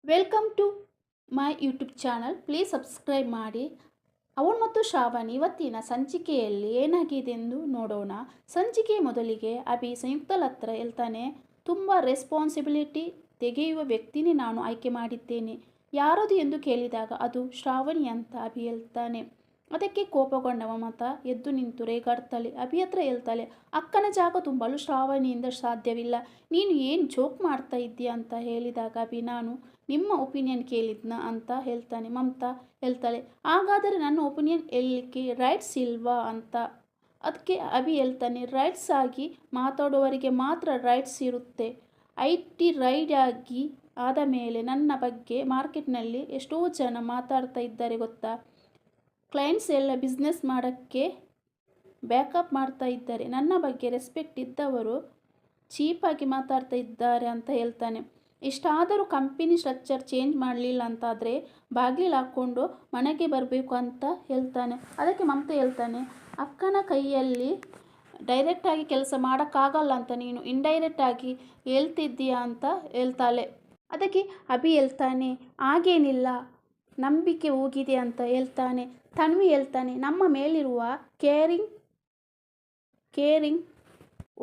Welcome to my YouTube channel. Please subscribe ಮಾಡಿ. ಅವಳು ಮತ್ತು ಶ್ರಾವಣ್ ಇವತ್ತಿನ ಸಂಚಿಕೆಯಲ್ಲಿ ಏನಾಗಿದೆ ಎಂದು ನೋಡೋಣ. ಸಂಚಿಕೆ ಮೊದಲಿಗೆ ಅಭಿ ಸಂಯುಕ್ತಳ ಹತ್ರ ಹೇಳ್ತಾನೆ, ತುಂಬ ರೆಸ್ಪಾನ್ಸಿಬಿಲಿಟಿ ತೆಗೆಯುವ ವ್ಯಕ್ತಿನೇ ನಾನು ಆಯ್ಕೆ ಮಾಡಿದ್ದೇನೆ. ಯಾರದು ಎಂದು ಕೇಳಿದಾಗ ಅದು ಶ್ರಾವಣಿ ಅಂತ ಅಭಿ ಹೇಳ್ತಾನೆ. ಅದಕ್ಕೆ ಕೋಪಗೊಂಡ ಮಮತಾ ಎದ್ದು ನಿಂತು ರೇಗಾಡ್ತಾಳೆ. ಅಭಿ ಹತ್ರ ಹೇಳ್ತಾಳೆ, ಅಕ್ಕನ ಜಾಗ ತುಂಬಲು ಶ್ರಾವಣಿಯಿಂದ ಸಾಧ್ಯವಿಲ್ಲ. ನೀನು ಏನು ಜೋಕ್ ಮಾಡ್ತಾ ಇದ್ದೀಯ ಅಂತ ಹೇಳಿದಾಗ ಅಭಿ, ನಾನು ನಿಮ್ಮ ಒಪಿನಿಯನ್ ಕೇಳಿದ್ನ ಅಂತ ಹೇಳ್ತಾನೆ. ಮಮತಾ ಹೇಳ್ತಾಳೆ, ಹಾಗಾದರೆ ನನ್ನ ಒಪಿನಿಯನ್ ಹೇಳಲಿಕ್ಕೆ ರೈಟ್ಸ್ ಇಲ್ವಾ ಅಂತ. ಅದಕ್ಕೆ ಅಭಿ ಹೇಳ್ತಾನೆ, ರೈಟ್ಸ್ ಆಗಿ ಮಾತಾಡುವವರಿಗೆ ಮಾತ್ರ ರೈಟ್ಸ್ ಇರುತ್ತೆ. IT ರೈಡ್ ಆದ ಮೇಲೆ ನನ್ನ ಬಗ್ಗೆ ಮಾರ್ಕೆಟ್ನಲ್ಲಿ ಎಷ್ಟೋ ಜನ ಮಾತಾಡ್ತಾ ಇದ್ದಾರೆ ಗೊತ್ತಾ. ಕ್ಲೈಂಟ್ಸ್ ಎಲ್ಲ ಬಿಸ್ನೆಸ್ ಮಾಡೋಕ್ಕೆ ಬ್ಯಾಕಪ್ ಮಾಡ್ತಾ ಇದ್ದಾರೆ. ನನ್ನ ಬಗ್ಗೆ ರೆಸ್ಪೆಕ್ಟ್ ಇದ್ದವರು ಚೀಪಾಗಿ ಮಾತಾಡ್ತಾ ಇದ್ದಾರೆ ಅಂತ ಹೇಳ್ತಾನೆ. ಇಷ್ಟಾದರೂ ಕಂಪನಿ ಸ್ಟ್ರಕ್ಚರ್ ಚೇಂಜ್ ಮಾಡಲಿಲ್ಲ ಅಂತಾದರೆ ಬಾಗಿಲು ಹಾಕ್ಕೊಂಡು ಮನೆಗೆ ಬರಬೇಕು ಅಂತ ಹೇಳ್ತಾನೆ. ಅದಕ್ಕೆ ಮಮತಾ ಹೇಳ್ತಾನೆ, ಅಕ್ಕನ ಕೈಯಲ್ಲಿ ಡೈರೆಕ್ಟಾಗಿ ಕೆಲಸ ಮಾಡೋಕ್ಕಾಗಲ್ಲ ಅಂತ ನೀನು ಇಂಡೈರೆಕ್ಟಾಗಿ ಹೇಳ್ತಿದ್ದೀಯಾ ಅಂತ ಹೇಳ್ತಾಳೆ. ಅದಕ್ಕೆ ಅಭಿ ಹೇಳ್ತಾನೆ, ಹಾಗೇನಿಲ್ಲ, ನಂಬಿಕೆ ಹೋಗಿದೆ ಅಂತ ಹೇಳ್ತಾನೆ. ತನ್ವಿ ಹೇಳ್ತಾನೆ, ನಮ್ಮ ಮೇಲಿರುವ ಕೇರಿಂಗ್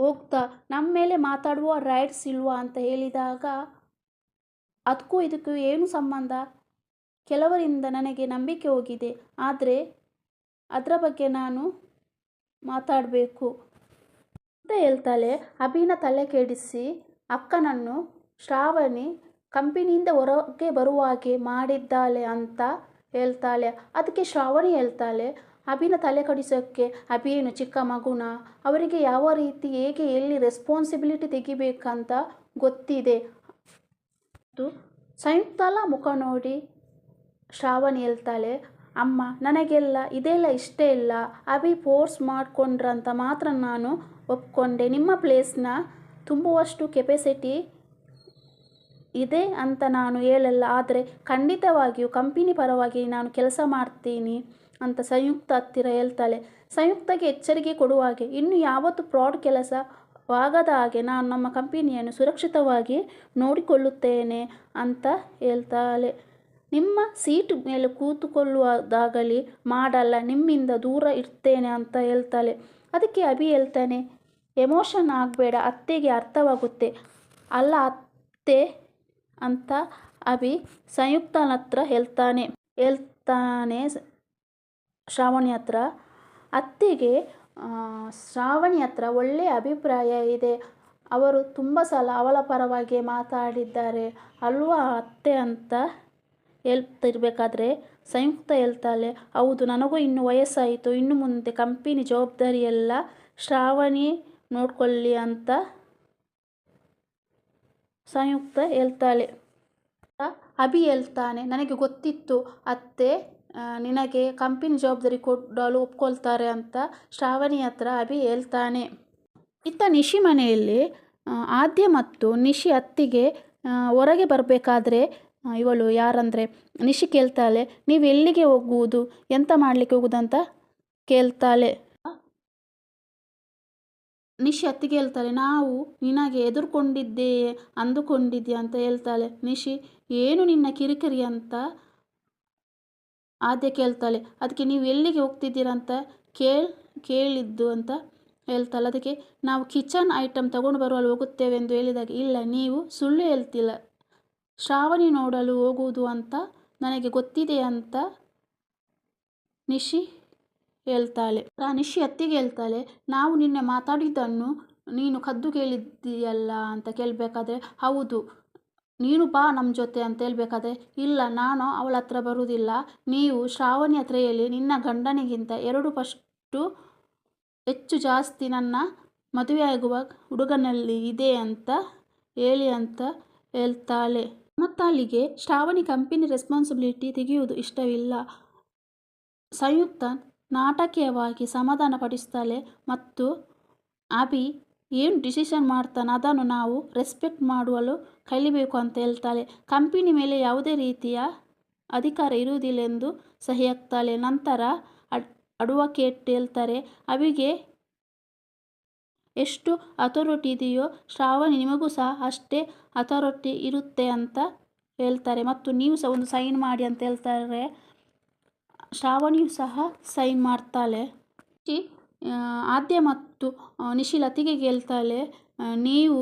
ಹೋಗ್ತಾ ನಮ್ಮ ಮೇಲೆ ಮಾತಾಡುವ ರೈಟ್ಸ್ ಇಲ್ವಾ ಅಂತ ಹೇಳಿದಾಗ, ಅದಕ್ಕೂ ಇದಕ್ಕೂ ಏನು ಸಂಬಂಧ? ಕೆಲವರಿಂದ ನನಗೆ ನಂಬಿಕೆ ಹೋಗಿದೆ, ಆದರೆ ಅದರ ಬಗ್ಗೆ ನಾನು ಮಾತಾಡಬೇಕು ಅಂತ ಹೇಳ್ತಾಳೆ. ಅಭಿನ ತಲೆ ಕೆಡಿಸಿ ಅಕ್ಕನನ್ನು ಶ್ರಾವಣಿ ಕಂಪನಿಯಿಂದ ಹೊರಗೆ ಬರುವ ಹಾಗೆ ಮಾಡಿದ್ದಾಳೆ ಅಂತ ಹೇಳ್ತಾಳೆ. ಅದಕ್ಕೆ ಶ್ರಾವಣಿ ಹೇಳ್ತಾಳೆ, ಅಭಿನ ತಲೆ ಕಡಿಸೋಕ್ಕೆ ಅಭಿ ಏನು ಚಿಕ್ಕ ಮಗುನ? ಅವರಿಗೆ ಯಾವ ರೀತಿ ಹೇಗೆ ಎಲ್ಲಿ ರೆಸ್ಪಾನ್ಸಿಬಿಲಿಟಿ ತೆಗಿಬೇಕಂತ ಗೊತ್ತಿದೆ. ಸಂಯುಕ್ತಳ ಮುಖ ನೋಡಿ ಶ್ರಾವಣಿ ಹೇಳ್ತಾಳೆ, ಅಮ್ಮ ನನಗೆಲ್ಲ ಇದೆಲ್ಲ ಇಷ್ಟ ಇಲ್ಲ. ಅಭಿ ಫೋರ್ಸ್ ಮಾಡಿಕೊಂಡ್ರಂತ ಮಾತ್ರ ನಾನು ಒಪ್ಕೊಂಡೆ. ನಿಮ್ಮ ಪ್ಲೇಸ್ನ ತುಂಬುವಷ್ಟು ಕೆಪಾಸಿಟಿ ಇದೆ ಅಂತ ನಾನು ಹೇಳಲ್ಲ, ಆದರೆ ಖಂಡಿತವಾಗಿಯೂ ಕಂಪನಿ ಪರವಾಗಿ ನಾನು ಕೆಲಸ ಮಾಡ್ತೀನಿ ಅಂತ ಸಂಯುಕ್ತ ಹತ್ತಿರ ಹೇಳ್ತಾಳೆ. ಸಂಯುಕ್ತಗೆ ಎಚ್ಚರಿಕೆ ಕೊಡುವ ಹಾಗೆ, ಇನ್ನು ಯಾವತ್ತು ಫ್ರಾಡ್ ಕೆಲಸವಾಗದ ಹಾಗೆ ನಾನು ನಮ್ಮ ಕಂಪನಿಯನ್ನು ಸುರಕ್ಷಿತವಾಗಿ ನೋಡಿಕೊಳ್ಳುತ್ತೇನೆ ಅಂತ ಹೇಳ್ತಾಳೆ. ನಿಮ್ಮ ಸೀಟ್ ಮೇಲೆ ಕೂತುಕೊಳ್ಳುವುದಾಗಲಿ ಮಾಡಲ್ಲ, ನಿಮ್ಮಿಂದ ದೂರ ಇರ್ತೇನೆ ಅಂತ ಹೇಳ್ತಾಳೆ. ಅದಕ್ಕೆ ಅಭಿ ಹೇಳ್ತಾನೆ, ಎಮೋಷನ್ ಆಗಬೇಡ, ಅತ್ತೆಗೆ ಅರ್ಥವಾಗುತ್ತೆ. ಅಲ್ಲ ಅತ್ತೆ ಅಂತ ಅಭಿ ಸಂಯುಕ್ತನ ಹತ್ರ ಹೇಳ್ತಾನೆ ಶ್ರಾವಣಿ ಹತ್ರ. ಅತ್ತೆಗೆ ಶ್ರಾವಣಿ ಹತ್ರ ಒಳ್ಳೆಯ ಅಭಿಪ್ರಾಯ ಇದೆ. ಅವರು ತುಂಬ ಸಲ ಅವಳ ಪರವಾಗಿ ಮಾತಾಡಿದ್ದಾರೆ ಅಲ್ವಾ ಅತ್ತೆ ಅಂತ ಹೇಳ್ತಿರ್ಬೇಕಾದ್ರೆ ಸಂಯುಕ್ತ ಹೇಳ್ತಾಳೆ, ಹೌದು, ನನಗೂ ಇನ್ನು ವಯಸ್ಸಾಯಿತು, ಇನ್ನು ಮುಂದೆ ಕಂಪನಿ ಜವಾಬ್ದಾರಿ ಎಲ್ಲ ಶ್ರಾವಣಿ ನೋಡ್ಕೊಳ್ಳಿ ಅಂತ ಸಂಯುಕ್ತ ಹೇಳ್ತಾಳೆ. ಅಭಿ ಹೇಳ್ತಾನೆ, ನನಗೆ ಗೊತ್ತಿತ್ತು ಅತ್ತೆ ನಿನಗೆ ಕಂಪನಿ ಜವಾಬ್ದಾರಿ ಕೊಡಲು ಒಪ್ಕೊಳ್ತಾರೆ ಅಂತ ಶ್ರಾವಣಿ ಹತ್ರ ಅಭಿ ಹೇಳ್ತಾನೆ. ಇತ್ತ ನಿಶಿ ಮನೆಯಲ್ಲಿ ಆದ್ಯ ಮತ್ತು ನಿಶಿ ಅತ್ತಿಗೆ ಹೊರಗೆ ಬರಬೇಕಾದ್ರೆ ಇವಳು ಯಾರಂದರೆ ನಿಶಿ ಕೇಳ್ತಾಳೆ, ನೀವು ಎಲ್ಲಿಗೆ ಹೋಗುವುದು, ಎಂತ ಮಾಡಲಿಕ್ಕೆ ಹೋಗುವುದಂತ ಕೇಳ್ತಾಳೆ. ನಿಶಿ ಅತ್ತಿಗೆ ಹೇಳ್ತಾಳೆ, ನಾವು ನಿನಗೆ ಎದುರ್ಕೊಂಡಿದ್ದೇ ಅಂದುಕೊಂಡಿದ್ದೆ ಅಂತ ಹೇಳ್ತಾಳೆ. ನಿಶಿ, ಏನು ನಿನ್ನ ಕಿರಿಕಿರಿ ಅಂತ ಆದ್ಯ ಕೇಳ್ತಾಳೆ. ಅದಕ್ಕೆ ನೀವು ಎಲ್ಲಿಗೆ ಹೋಗ್ತಿದ್ದೀರಂತ ಕೇಳಿದ್ದು ಅಂತ ಹೇಳ್ತಾಳೆ. ಅದಕ್ಕೆ ನಾವು ಕಿಚನ್ ಐಟಮ್ ತಗೊಂಡು ಬರುವಲ್ಲಿ ಹೋಗುತ್ತೇವೆ ಎಂದು ಹೇಳಿದಾಗ, ಇಲ್ಲ ನೀವು ಸುಳ್ಳು ಹೇಳ್ತಿಲ್ಲ, ಶ್ರಾವಣಿ ನೋಡಲು ಹೋಗುವುದು ಅಂತ ನನಗೆ ಗೊತ್ತಿದೆ ಅಂತ ನಿಶಿ ಹೇಳ್ತಾಳೆ. ನಿಶಿ ಅತ್ತಿಗೆ ಹೇಳ್ತಾಳೆ, ನಾವು ನಿನ್ನೆ ಮಾತಾಡಿದ್ದನ್ನು ನೀನು ಕದ್ದು ಕೇಳಿದ್ದೀಯಲ್ಲ ಅಂತ ಕೇಳಬೇಕಾದ್ರೆ, ಹೌದು, ನೀನು ಬಾ ನಮ್ಮ ಜೊತೆ ಅಂತ ಹೇಳ್ಬೇಕಾದ್ರೆ, ಇಲ್ಲ ನಾನು ಅವಳ ಹತ್ರ ಬರುವುದಿಲ್ಲ, ನೀವು ಶ್ರಾವಣಿ ಹತ್ರ ಹೇಳಿ ನಿನ್ನ ಗಂಡನಿಗಿಂತ 2 ಪಟ್ಟು ಹೆಚ್ಚು ಜಾಸ್ತಿ ನನ್ನ ಮದುವೆಯಾಗುವ ಹುಡುಗನಲ್ಲಿ ಇದೆ ಅಂತ ಹೇಳಿ ಅಂತ ಹೇಳ್ತಾಳೆ. ಮತ್ತು ಅಲ್ಲಿಗೆ ಶ್ರಾವಣಿ ಕಂಪನಿ ರೆಸ್ಪಾನ್ಸಿಬಿಲಿಟಿ ತೆಗೆಯುವುದು ಇಷ್ಟವಿಲ್ಲ. ಸಂಯುಕ್ತ ನಾಟಕೀಯವಾಗಿ ಸಮಾಧಾನ ಪಡಿಸ್ತಾಳೆ ಮತ್ತು ಅಭಿ ಏನು ಡಿಸಿಷನ್ ಮಾಡ್ತಾನೆ ಅದನ್ನು ನಾವು ರೆಸ್ಪೆಕ್ಟ್ ಮಾಡಲು ಕಲಿಬೇಕು ಅಂತ ಹೇಳ್ತಾಳೆ. ಕಂಪನಿ ಮೇಲೆ ಯಾವುದೇ ರೀತಿಯ ಅಧಿಕಾರ ಇರುವುದಿಲ್ಲ ಎಂದು ಸಹಿ ಹಾಕ್ತಾಳೆ. ನಂತರ ಅಡ್ವೊಕೇಟ್ ಹೇಳ್ತಾರೆ, ಅಭಿಗೆ ಎಷ್ಟು ಅಥಾರಿಟಿ ಇದೆಯೋ ಶ್ರಾವಣಿ ನಿಮಗೂ ಸಹ ಅಷ್ಟೇ ಅಥಾರಿಟಿ ಇರುತ್ತೆ ಅಂತ ಹೇಳ್ತಾರೆ. ಮತ್ತು ನೀವು ಸಹ ಒಂದು ಸೈನ್ ಮಾಡಿ ಅಂತ ಹೇಳ್ತಾರೆ. ಶ್ರಾವಣಿಯು ಸಹ ಸೈನ್ ಮಾಡ್ತಾಳೆ. ಆ, ಆದ್ಯ ಮತ್ತು ನಿಶಿ ಲತಿಗೆಗೆ ಹೇಳ್ತಾಳೆ, ನೀವು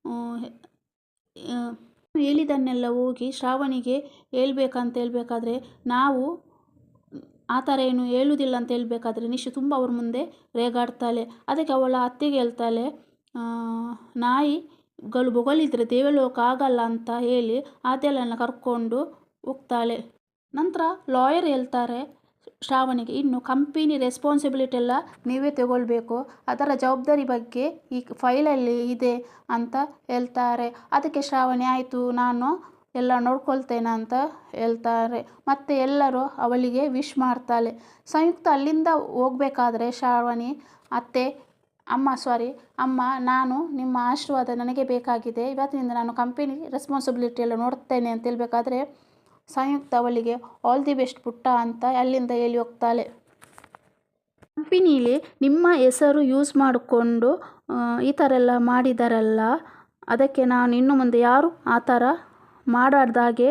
ಆ, ಹೇಳಿದ್ದನ್ನೆಲ್ಲ ಹೋಗಿ ಶ್ರಾವಣಿಗೆ ಹೇಳ್ಬೇಕಂತ ಹೇಳ್ಬೇಕಾದ್ರೆ, ನಾವು ಆ ಥರ ಏನು ಹೇಳುವುದಿಲ್ಲ ಅಂತ ಹೇಳ್ಬೇಕಾದ್ರೆ ನಿಶಿ ತುಂಬ ಅವ್ರ ಮುಂದೆ ರೇಗಾಡ್ತಾಳೆ. ಅದಕ್ಕೆ ಅವಳ ಅತ್ತೆಗೆ ಹೇಳ್ತಾಳೆ, ನಾಯಿಗಳು ಬೊಗಳಿದ್ರೆ ದೇವಲೋಕ ಆಗಲ್ಲ ಅಂತ ಹೇಳಿ ಆದ್ಯಳನ್ನು ಕರ್ಕೊಂಡು ಹೋಗ್ತಾಳೆ. ನಂತರ ಲಾಯರ್ ಹೇಳ್ತಾರೆ ಶ್ರಾವಣಿಗೆ, ಇನ್ನು ಕಂಪನಿ ರೆಸ್ಪಾನ್ಸಿಬಿಲಿಟಿ ಎಲ್ಲ ನೀವೇ ತಗೊಳ್ಬೇಕು, ಅದರ ಜವಾಬ್ದಾರಿ ಬಗ್ಗೆ ಈ ಫೈಲಲ್ಲಿ ಇದೆ ಅಂತ ಹೇಳ್ತಾರೆ. ಅದಕ್ಕೆ ಶ್ರಾವಣಿ ಆಯಿತು, ನಾನು ಎಲ್ಲ ನೋಡ್ಕೊಳ್ತೇನೆ ಅಂತ ಹೇಳ್ತಾರೆ. ಮತ್ತು ಎಲ್ಲರೂ ಅವಳಿಗೆ ವಿಶ್ ಮಾಡ್ತಾಳೆ. ಸಂಯುಕ್ತ ಅಲ್ಲಿಂದ ಹೋಗ್ಬೇಕಾದ್ರೆ ಶ್ರಾವಣಿ ಅಮ್ಮ, ನಾನು ನಿಮ್ಮ ಆಶೀರ್ವಾದ ನನಗೆ ಬೇಕಾಗಿದೆ, ಇವತ್ತಿನಿಂದ ನಾನು ಕಂಪನಿ ರೆಸ್ಪಾನ್ಸಿಬಿಲಿಟಿ ಎಲ್ಲ ನೋಡ್ತೇನೆ ಅಂತ ಹೇಳ್ಬೇಕಾದ್ರೆ ಸಂಯುಕ್ತ ಅವಳಿಗೆ ಆಲ್ ದಿ ಬೆಸ್ಟ್ ಪುಟ್ಟ ಅಂತ ಅಲ್ಲಿಂದ ಹೇಳಿ ಹೋಗ್ತಾಳೆ. ಕಂಪನಿಲಿ ನಿಮ್ಮ ಹೆಸರು ಯೂಸ್ ಮಾಡಿಕೊಂಡು ಈ ಥರ ಎಲ್ಲ ಮಾಡಿದಾರಲ್ಲ, ಅದಕ್ಕೆ ನಾನು ಇನ್ನು ಮುಂದೆ ಯಾರು ಆ ಥರ ಮಾಡಾರ್ದಾಗೆ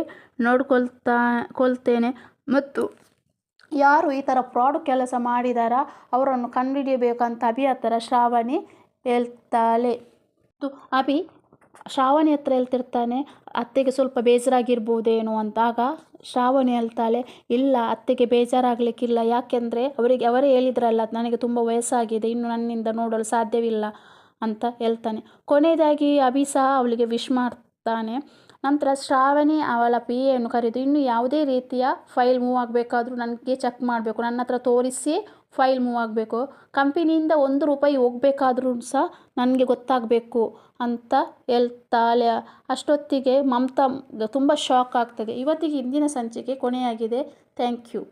ಕೊಳ್ತೇನೆ ಮತ್ತು ಯಾರು ಈ ಥರ ಫ್ರಾಡ್ ಕೆಲಸ ಮಾಡಿದಾರ ಅವರನ್ನು ಕಂಡುಹಿಡಿಯಬೇಕಂತ ಅಭಿ ಹತ್ರ ಶ್ರಾವಣಿ ಹೇಳ್ತಾಳೆ. ಮತ್ತು ಅಭಿ ಶ್ರಾವಣಿ ಹತ್ರ ಹೇಳ್ತಿರ್ತಾನೆ, ಅತ್ತೆಗೆ ಸ್ವಲ್ಪ ಬೇಜಾರಾಗಿರ್ಬೋದೇನೋ ಅಂತ. ಆಗ ಶ್ರಾವಣಿ ಹೇಳ್ತಾಳೆ, ಇಲ್ಲ ಅತ್ತೆಗೆ ಬೇಜಾರಾಗಲಿಕ್ಕಿಲ್ಲ, ಯಾಕೆಂದರೆ ಅವರೇ ಹೇಳಿದ್ರಲ್ಲ ನನಗೆ ತುಂಬ ವಯಸ್ಸಾಗಿದೆ, ಇನ್ನು ನನ್ನಿಂದ ನೋಡಲು ಸಾಧ್ಯವಿಲ್ಲ ಅಂತ ಹೇಳ್ತಾನೆ. ಕೊನೆಯದಾಗಿ ಅಭಿ ಸಹ ಅವಳಿಗೆ ವಿಶ್ ಮಾಡ್ತಾನೆ. ನಂತರ ಶ್ರಾವಣಿ ಅವಳ PAಯನ್ನು ಕರೆದು, ಇನ್ನು ಯಾವುದೇ ರೀತಿಯ ಫೈಲ್ ಮೂವ್ ಆಗಬೇಕಾದ್ರೂ ನನಗೆ ಚೆಕ್ ಮಾಡಬೇಕು, ನನ್ನ ಹತ್ರ ತೋರಿಸಿ ಫೈಲ್ ಮೂವ್ ಆಗಬೇಕು, ಕಂಪನಿಯಿಂದ ₹1 ಹೋಗಬೇಕಾದ್ರೂ ಸಹ ನನಗೆ ಗೊತ್ತಾಗಬೇಕು ಅಂತ ಹೇಳ್ತಾಳೆ. ಅಷ್ಟೊತ್ತಿಗೆ ಮಮತಾ ತುಂಬ ಶಾಕ್ ಆಗ್ತದೆ. ಇವತ್ತಿಗೆ ಇಂದಿನ ಸಂಚಿಕೆ ಕೊನೆಯಾಗಿದೆ. Thank you.